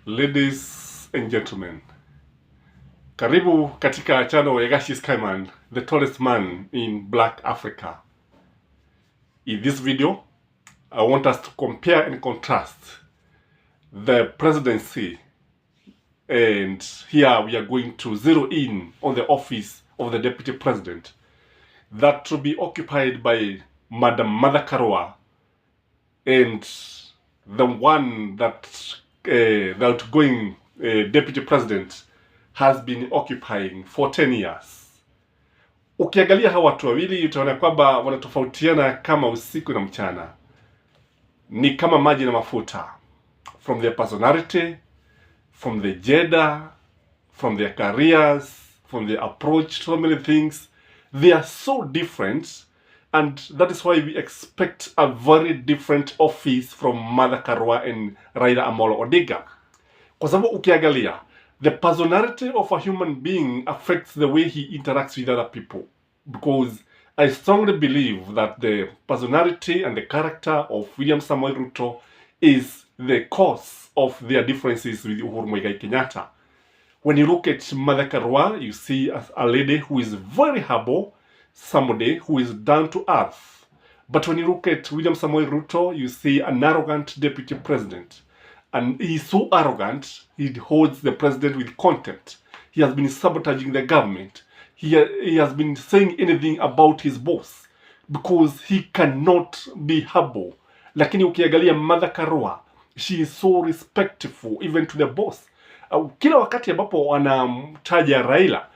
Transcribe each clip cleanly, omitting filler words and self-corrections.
Ladies and gentlemen, karibu katika channel ya Gashi Skyman, the tallest man in Black Africa. In this video, I want us to compare and contrast the presidency, and here we are going to zero in on the office of the deputy president that to be occupied by Madam Martha Karua, and the one that the outgoing deputy president has been occupying for 10 years. Ukiangalia hawa watu wawili utaona kwamba wanatofautiana kama usiku na mchana. Ni kama maji na mafuta. From their personality, from their gender, from their careers, from their approach to so many things. They are so different, and that is why we expect a very different office from Martha Karua and Raila Amolo Odinga. Kwa sababu ukiangalia, the personality of a human being affects the way he interacts with other people. Because I strongly believe that the personality and the character of William Samoei Ruto is the cause of their differences with Uhuru Muigai Kenyatta. When you look at Martha Karua, you see a lady who is very humble, somebody who is down to earth. But when you look at William Samoei Ruto, you see an arrogant deputy president. And he is so arrogant, he holds the president with contempt. He has been sabotaging the government. He has been saying anything about his boss because he cannot be humble. Lakini ukiangalia Martha Karua, she is so respectful even to the boss. Kila wakati ambapo wanamtaja Raila,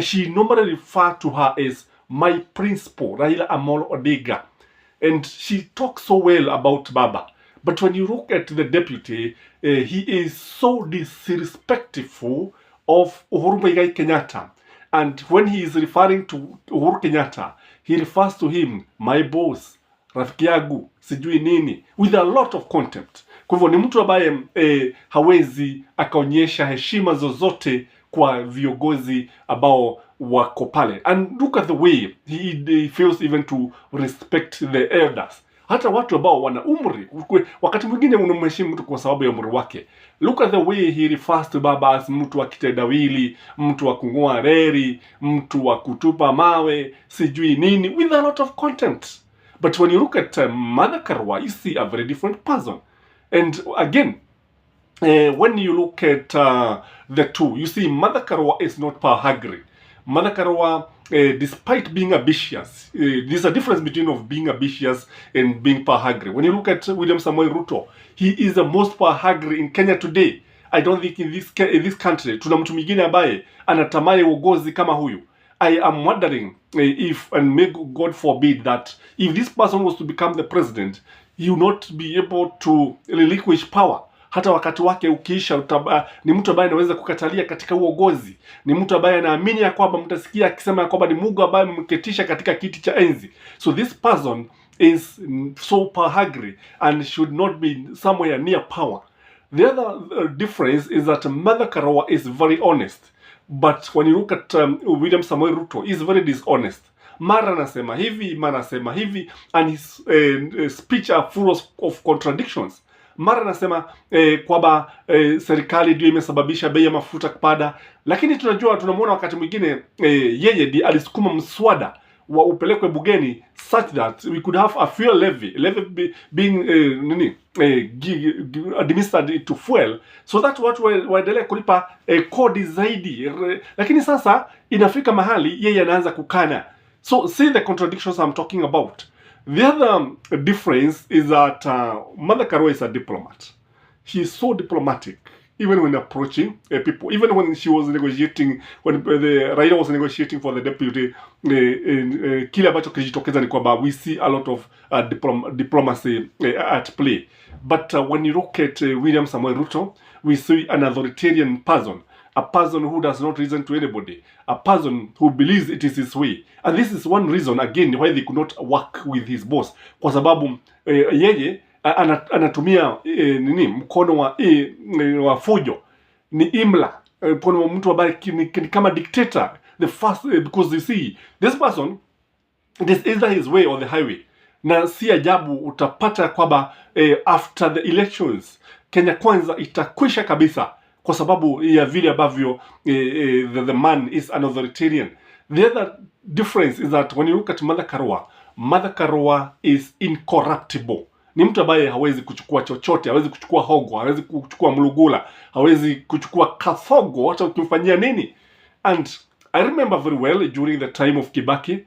she normally refer to her as my principal, Raila Amolo Odinga. And she talks so well about Baba. But when you look at the deputy, he is so disrespectful of Uhuru Muigai Kenyatta. And when he is referring to Uhuru Kenyatta, he refers to him, my boss, rafiki yangu, sijui nini, with a lot of contempt. Kwa hivyo ni mtu ambaye hawezi akaonyesha heshima zozote kwa viongozi ambao wako pale. And look at the way he fails even to respect the elders. Hata watu ambao wana umri, wakati mwingine unamheshimu mtu kwa sababu ya umri wake. Look at the way he refers to Baba as mtu wa kitendawili, mtu wa kung'oa reli, mtu wa kutupa mawe, sijui nini, with a lot of contempt. But when you look at Martha Karua, you see a very different person. And again, when you look at the two, you see Martha Karua is not power hungry. Martha Karua, despite being ambitious, there's a difference between of being ambitious and being power hungry. When you look at William Samoei Ruto, he is the most power hungry in Kenya today. I don't think in this country tuna mtu mwingine ambaye anatamani uongozi kama huyu. I am wondering if, and may God forbid, that if this person was to become the president, he will not be able to relinquish power. Hata wakati wake ukiisha, ni mtu ambaye anaweza kukatalia katika uongozi. Ni mtu ambaye anaamini ya kwamba mtasikia akisema ya kwamba ni Mungu ambaye amemketisha katika kiti cha enzi. So this person is so power hungry and should not be somewhere near power. The other difference is that Martha Karua is very honest. But when you look at William Samoei Ruto, he is very dishonest. Mara anasema hivi, mara anasema hivi, and his speech are full of contradictions. Mara anasema kwamba serikali ndio imesababisha bei ya mafuta kupanda, lakini tunamuona wakati mwingine yeye ndiye alisukuma mswada wa upelekwe bugeni such that we could have a fuel levy being administered to fuel, so that watu waendelee kulipa kodi zaidi. Lakini sasa inafika mahali yeye anaanza kukana. So see the contradictions I'm talking about. The other difference is that Martha Karua is a diplomat. She is so diplomatic, even when approaching people. Even when she was negotiating, when the Raila was negotiating for the deputy, kile ambacho kijitokeza ni kwamba we see a lot of diplomacy at play. But when you look at William Samoei Ruto, we see an authoritarian person. A person who does not listen to anybody. A person who believes it is his way. And this is one reason, again, why they could not work with his boss. Kwa sababu yeye anatumia mkono wa fujo. Ni imla. Mkono wa mtu ambaye ni kama dictator. The first, because you see, this person, it is either his way or the highway. Na si ajabu utapata kwamba after the elections, Kenya Kwanza itakwisha kabisa kwa sababu ya vile ambavyo the man is an authoritarian. The other difference is that when you look at Martha Karua is incorruptible. Ni mtu ambaye hawezi kuchukua chochote, hawezi kuchukua hogo, hawezi kuchukua mlugula, hawezi kuchukua kathogo hata ukimfanyia nini. And I remember very well during the time of Kibaki,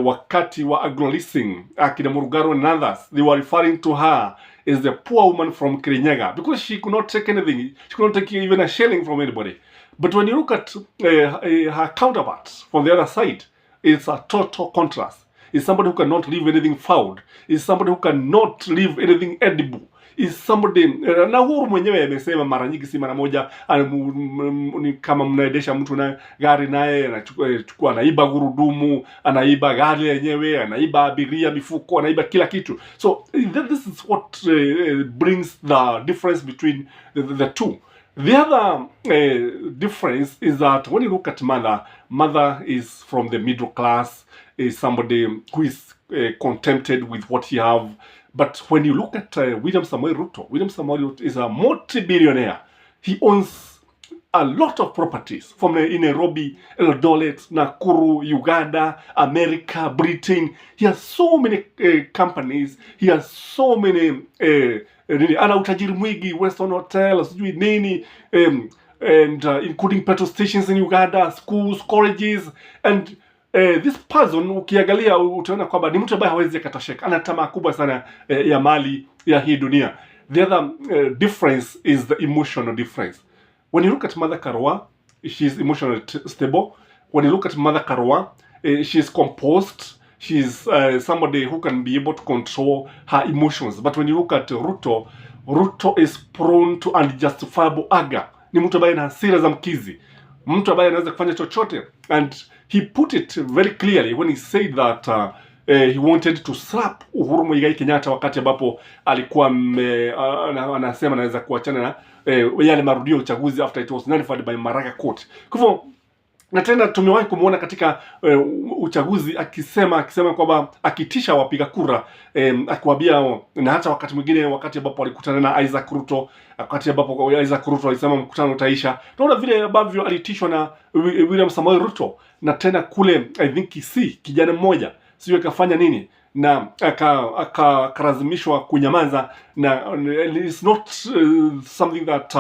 wakati wa acknowledging akina Murugaro and others, they were referring to her as the poor woman from Kirinyaga because she could not take anything. She could not take even a shilling from anybody. But when you look at her counterparts from the other side, it's a total contrast. It's somebody who cannot leave anything foul. It's somebody who cannot leave anything edible. Is somebody na Uhuru mwenyewe amesema mara nyingi, si mara moja, ni kama mnaendesha mtu na gari naye anachukua, anaiba gurudumu, anaiba gari yenyewe, anaiba abiria, mifuko, anaiba kila kitu. So this is what brings the difference between the two. The other difference is that when you look at Mother is from the middle class, is somebody who is contented with what he have. But when you look at William Samoei Ruto is a multi-billionaire. He owns a lot of properties from in Nairobi, Eldoret, Nakuru, Uganda, America, Britain. He has so many companies. He has so many ana utajiri mwingi, Western Hotel, sijui nini, and including petrol stations in Uganda, schools, colleges, and this person ukiangalia utaona kwamba ni mtu ambaye hawezi katosheka, ana tamaa kubwa sana ya mali ya hii dunia. The other difference is the emotional difference. When you look at Martha Karua, she is emotionally stable. When you look at Martha Karua, she is composed. She is somebody who can be able to control her emotions. But when you look at Ruto is prone to unjustifiable anger. Ni mtu ambaye ana hasira za mkizi, mtu ambaye anaweza kufanya chochote. And he put it very clearly when he said that he wanted to slap Uhuru Muigai Kenyatta wakati ambapo alikuwa anasema anaweza kuachana na yale marudio uchaguzi after it was nullified by Maraga Court. Kwa hivyo na tena tumewahi kumuona katika uchaguzi akisema kwamba akitisha wapiga kura, akiwaambia, na hata wakati mwingine wakati ambapo alikutana na Isaac Ruto, wakati ambapo Isaac Ruto alisema mkutano utaisha, tunaona vile ambavyo alitishwa na William Samoei Ruto. Na tena kule I think kijana mmoja sio akafanya nini, na akarazimishwa kunyamaza, na it's not something that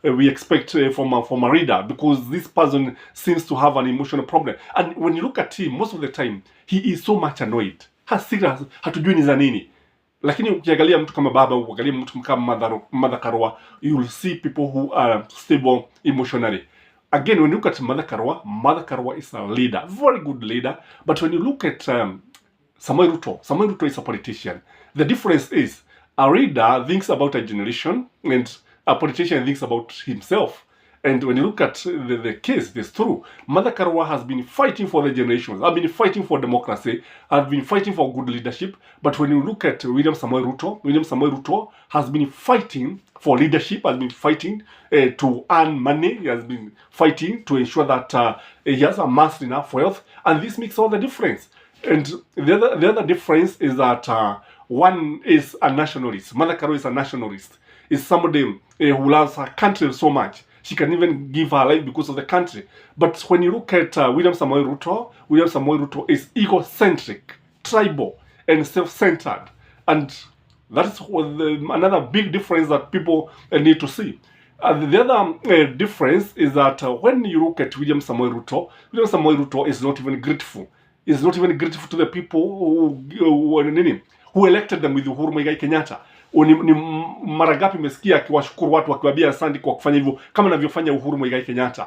we expect from a reader, because this person seems to have an emotional problem. And when you look at him, most of the time he is so much annoyed, hasira hatujui ni za nini. Lakini ukiangalia mtu kama baba, ukiangalia mtu kama Martha Karua, you will see people who are stable emotionally. Again, when you look at Martha Karua is a leader, very good leader. But when you look at Samoei Ruto is a politician. The difference is a leader thinks about a generation and a politician thinks about himself. And when you look at the case, it's true. Martha Karua has been fighting for the generations. I've been fighting for democracy. I've been fighting for good leadership. But when you look at William Samoei Ruto has been fighting for leadership, has been fighting to earn money. He has been fighting to ensure that he has amassed enough wealth. And this makes all the difference. And the other difference is that one is a nationalist. Martha Karua is a nationalist. Is somebody who loves her country so much. She can even give her life because of the country. But when you look at William Samoei Ruto is egocentric, tribal, and self-centered. And that's another big difference that people need to see. The other difference is that when you look at William Samoei Ruto is not even grateful. Is not even grateful to the people who elected them with Uhuru Muigai Kenyatta. Ni mara ngapi umesikia akiwashukuru watu akiwaambia asante kwa kufanya hivyo kama anavyofanya Uhuru Muigai Kenyatta.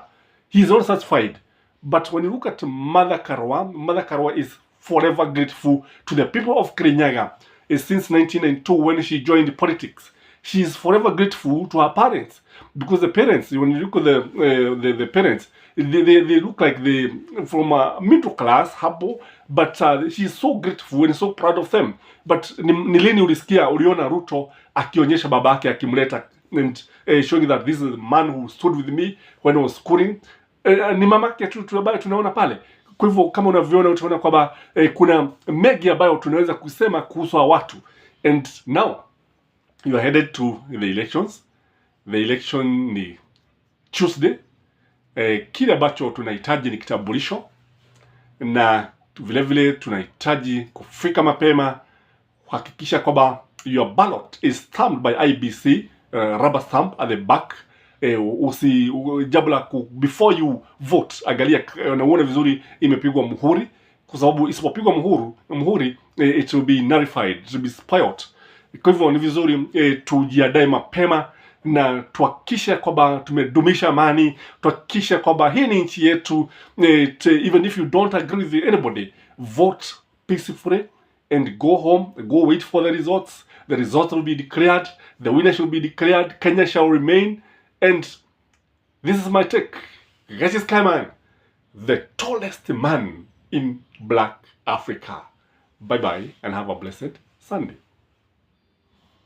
He is not satisfied. But when you look at Martha Karua is forever grateful to the people of Kirinyaga. Since 1992 when she joined politics. She is forever grateful to her parents, because the parents, when you look at the parents, they look like they from a middle class humble, but she is so grateful and so proud of them. But ni lini uliona Ruto akionyesha babake akimleta and showing that this is the man who stood with me when I was schooling. Ni mamake tu ambaye tunaona pale. Kwa hivyo kama unavyoona utaona kwamba kuna mengi ambayo tunaweza kusema kuhusu watu. And now you are headed to the elections. The election ni Tuesday. Kile ambacho tunahitaji ni kitambulisho, na vile vile tunahitaji kufika mapema kuhakikisha kwamba your ballot is stamped by IBC, rubber stamp at the back. Jabla before you vote, angalia na uone vizuri imepigwa muhuri, kwa sababu isipopigwa muhuri it will be nullified, it will be spoiled. Kwa hivyo ni vizuri tujiandae mapema na tuhakikishe kwamba tumedumisha amani, tuhakikishe kwamba hii ni nchi yetu. Even if you don't agree with anybody, vote peacefully and go home, go wait for the results. The results will be declared, the winner shall be declared, Kenya shall remain. And this is my take. Justice Kaiman, the tallest man in Black Africa. Bye bye and have a blessed Sunday.